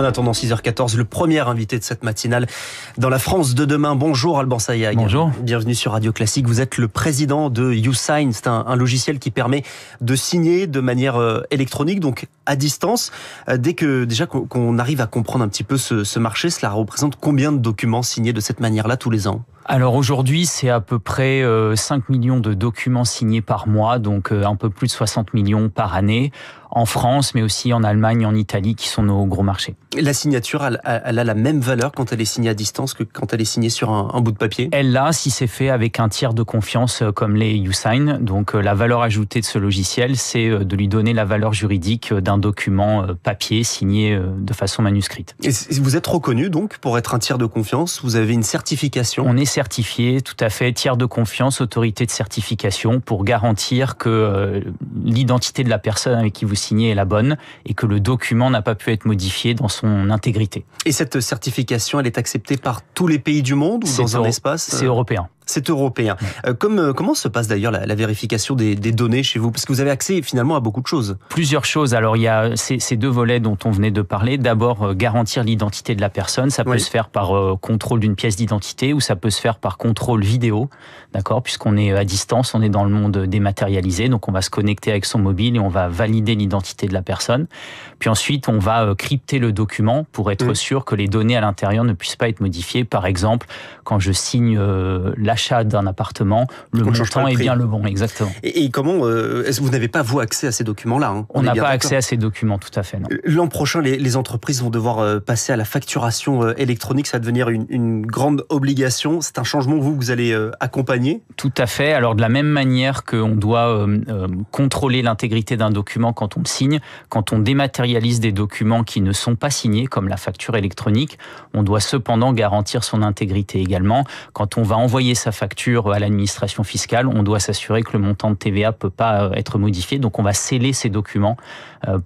En attendant 6h14, le premier invité de cette matinale dans la France de demain. Bonjour Alban Sayag. Bonjour. Bienvenue sur Radio Classique. Vous êtes le président de YouSign. C'est un logiciel qui permet de signer de manière électronique, donc à distance. Dès que déjà qu'on arrive à comprendre un petit peu ce marché, cela représente combien de documents signés de cette manière-là tous les ans ? Alors aujourd'hui, c'est à peu près 5 millions de documents signés par mois, donc un peu plus de 60 millions par année, en France, mais aussi en Allemagne, en Italie, qui sont nos gros marchés. La signature, elle a la même valeur quand elle est signée à distance que quand elle est signée sur un bout de papier ? Elle l'a si c'est fait avec un tiers de confiance comme les YouSign. Donc la valeur ajoutée de ce logiciel, c'est de lui donner la valeur juridique d'un document papier signé de façon manuscrite. Et vous êtes reconnu donc pour être un tiers de confiance ? Vous avez une certification ? On est certifié, tout à fait, tiers de confiance, autorité de certification, pour garantir que l'identité de la personne avec qui vous signez est la bonne et que le document n'a pas pu être modifié dans son intégrité. Et cette certification, elle est acceptée par tous les pays du monde ou dans un espace ? C'est européen. C'est européen. Comment se passe d'ailleurs la vérification des données chez vous ? Parce que vous avez accès finalement à beaucoup de choses. Plusieurs choses. Alors il y a ces deux volets dont on venait de parler. D'abord, garantir l'identité de la personne. Ça peut se faire par contrôle d'une pièce d'identité ou ça peut se faire par contrôle vidéo. D'accord ? Puisqu'on est à distance, on est dans le monde dématérialisé. Donc on va se connecter avec son mobile et on va valider l'identité de la personne. Puis ensuite, on va crypter le document pour être sûr que les données à l'intérieur ne puissent pas être modifiées. Par exemple, quand je signe l'achat d'un appartement, le montant est bien le bon, exactement. Et comment est-ce que vous n'avez pas, vous, accès à ces documents-là ? On n'a pas accès à ces documents, tout à fait, non. L'an prochain, les entreprises vont devoir passer à la facturation électronique. Ça va devenir une grande obligation. C'est un changement, que vous allez accompagner ? Tout à fait. Alors, de la même manière qu'on doit contrôler l'intégrité d'un document quand on le signe, quand on dématérialise des documents qui ne sont pas signés, comme la facture électronique, on doit cependant garantir son intégrité également. Quand on va envoyer sa facture à l'administration fiscale, on doit s'assurer que le montant de TVA ne peut pas être modifié. Donc, on va sceller ces documents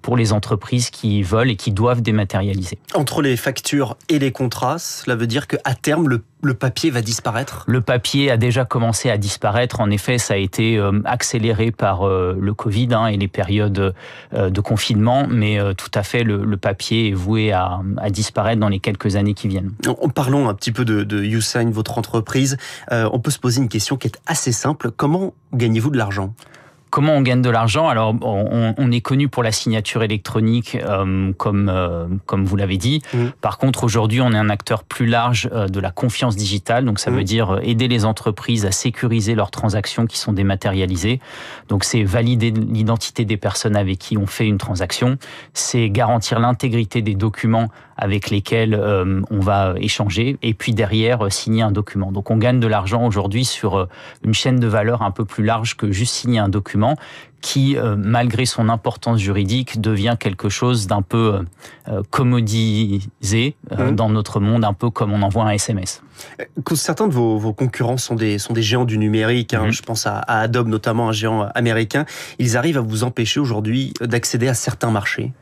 pour les entreprises qui veulent et qui doivent dématérialiser. Entre les factures et les contrats, cela veut dire qu'à terme, le papier va disparaître ? Le papier a déjà commencé à disparaître. En effet, ça a été accéléré par le Covid et les périodes de confinement. Mais tout à fait, le papier est voué à disparaître dans les quelques années qui viennent. Parlons un petit peu de YouSign, votre entreprise. On peut se poser une question qui est assez simple. Comment gagnez-vous de l'argent ? Comment on gagne de l'argent ? Alors, on est connu pour la signature électronique, comme vous l'avez dit. Par contre, aujourd'hui, on est un acteur plus large de la confiance digitale. Donc, ça veut dire aider les entreprises à sécuriser leurs transactions qui sont dématérialisées. Donc, c'est valider l'identité des personnes avec qui on fait une transaction. C'est garantir l'intégrité des documents avec lesquels on va échanger. Et puis, derrière, signer un document. Donc, on gagne de l'argent aujourd'hui sur une chaîne de valeur un peu plus large que juste signer un document, qui, malgré son importance juridique, devient quelque chose d'un peu commodisé dans notre monde, un peu comme on envoie un SMS. Certains de vos concurrents sont des géants du numérique. Je pense à Adobe, notamment un géant américain. Ils arrivent à vous empêcher aujourd'hui d'accéder à certains marchés ?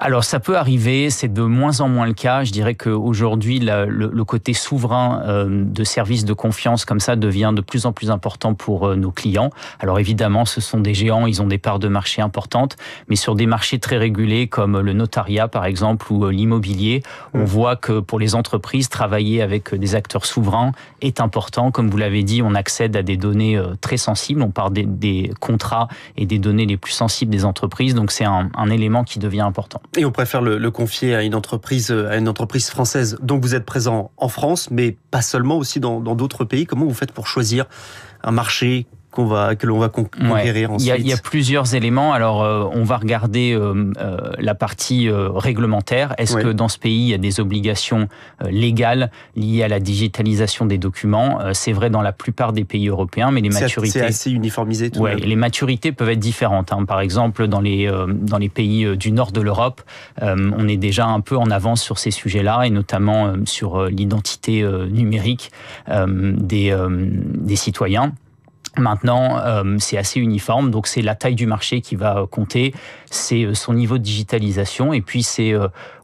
Alors ça peut arriver, c'est de moins en moins le cas. Je dirais qu'aujourd'hui, le côté souverain de services de confiance comme ça devient de plus en plus important pour nos clients. Alors évidemment, ce sont des géants, ils ont des parts de marché importantes, mais sur des marchés très régulés comme le notariat par exemple ou l'immobilier, on voit que pour les entreprises, travailler avec des acteurs souverains est important. Comme vous l'avez dit, on accède à des données très sensibles, on parle des contrats et des données les plus sensibles des entreprises, donc c'est un élément qui devient important. Et on préfère le confier à une entreprise française. Donc vous êtes présent en France, mais pas seulement, aussi dans d'autres pays. Comment vous faites pour choisir un marché que l'on va conquérir ensuite? Il y a plusieurs éléments. Alors, on va regarder la partie réglementaire. Est-ce que dans ce pays, il y a des obligations légales liées à la digitalisation des documents ? C'est vrai dans la plupart des pays européens, mais les maturités... C'est assez uniformisé tout de même. Les maturités peuvent être différentes. Par exemple, dans les pays du nord de l'Europe, on est déjà un peu en avance sur ces sujets-là, et notamment sur l'identité numérique des citoyens. Maintenant, c'est assez uniforme, donc c'est la taille du marché qui va compter, c'est son niveau de digitalisation, et puis c'est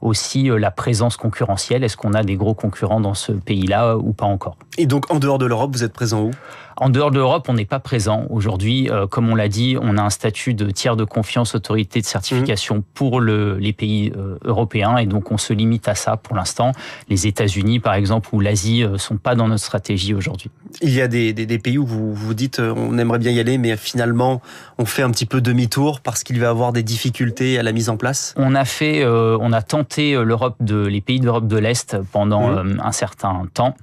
aussi la présence concurrentielle. Est-ce qu'on a des gros concurrents dans ce pays-là ou pas encore ? Et donc, en dehors de l'Europe, vous êtes présent où ? En dehors de l'Europe, on n'est pas présent. Aujourd'hui, comme on l'a dit, on a un statut de tiers de confiance, autorité de certification pour les pays européens, et donc on se limite à ça pour l'instant. Les États-Unis, par exemple, ou l'Asie sont pas dans notre stratégie aujourd'hui. Il y a des pays où vous vous dites on aimerait bien y aller, mais finalement on fait un petit peu demi-tour parce qu'il va y avoir des difficultés à la mise en place. On a tenté les pays d'Europe de l'Est pendant un certain temps.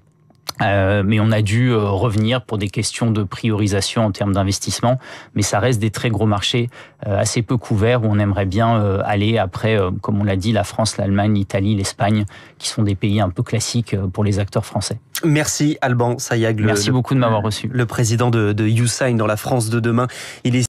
Mais on a dû revenir pour des questions de priorisation en termes d'investissement. Mais ça reste des très gros marchés assez peu couverts où on aimerait bien aller après, comme on l'a dit, la France, l'Allemagne, l'Italie, l'Espagne, qui sont des pays un peu classiques pour les acteurs français. Merci Alban Sayag. Merci beaucoup de m'avoir reçu. Le président de YouSign dans la France de demain. Il est